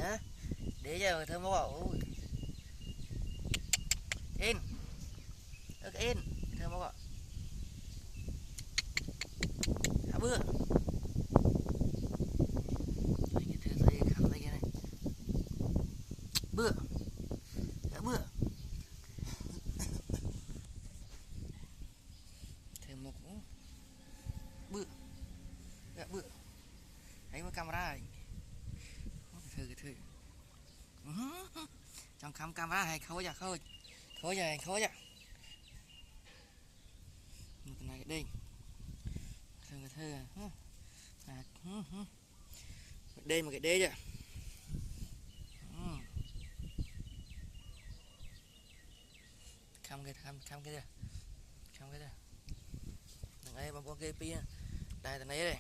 hả để cho thơm bảo in in thơm bảo hả bữa bữa bữa thêm một bữa bữa thấy một camera thử trong camera hay khối ra khối ra một cái này đi thử đây một cái đê chưa cam cái đây đằng ấy bằng con kia pin đây thằng này đây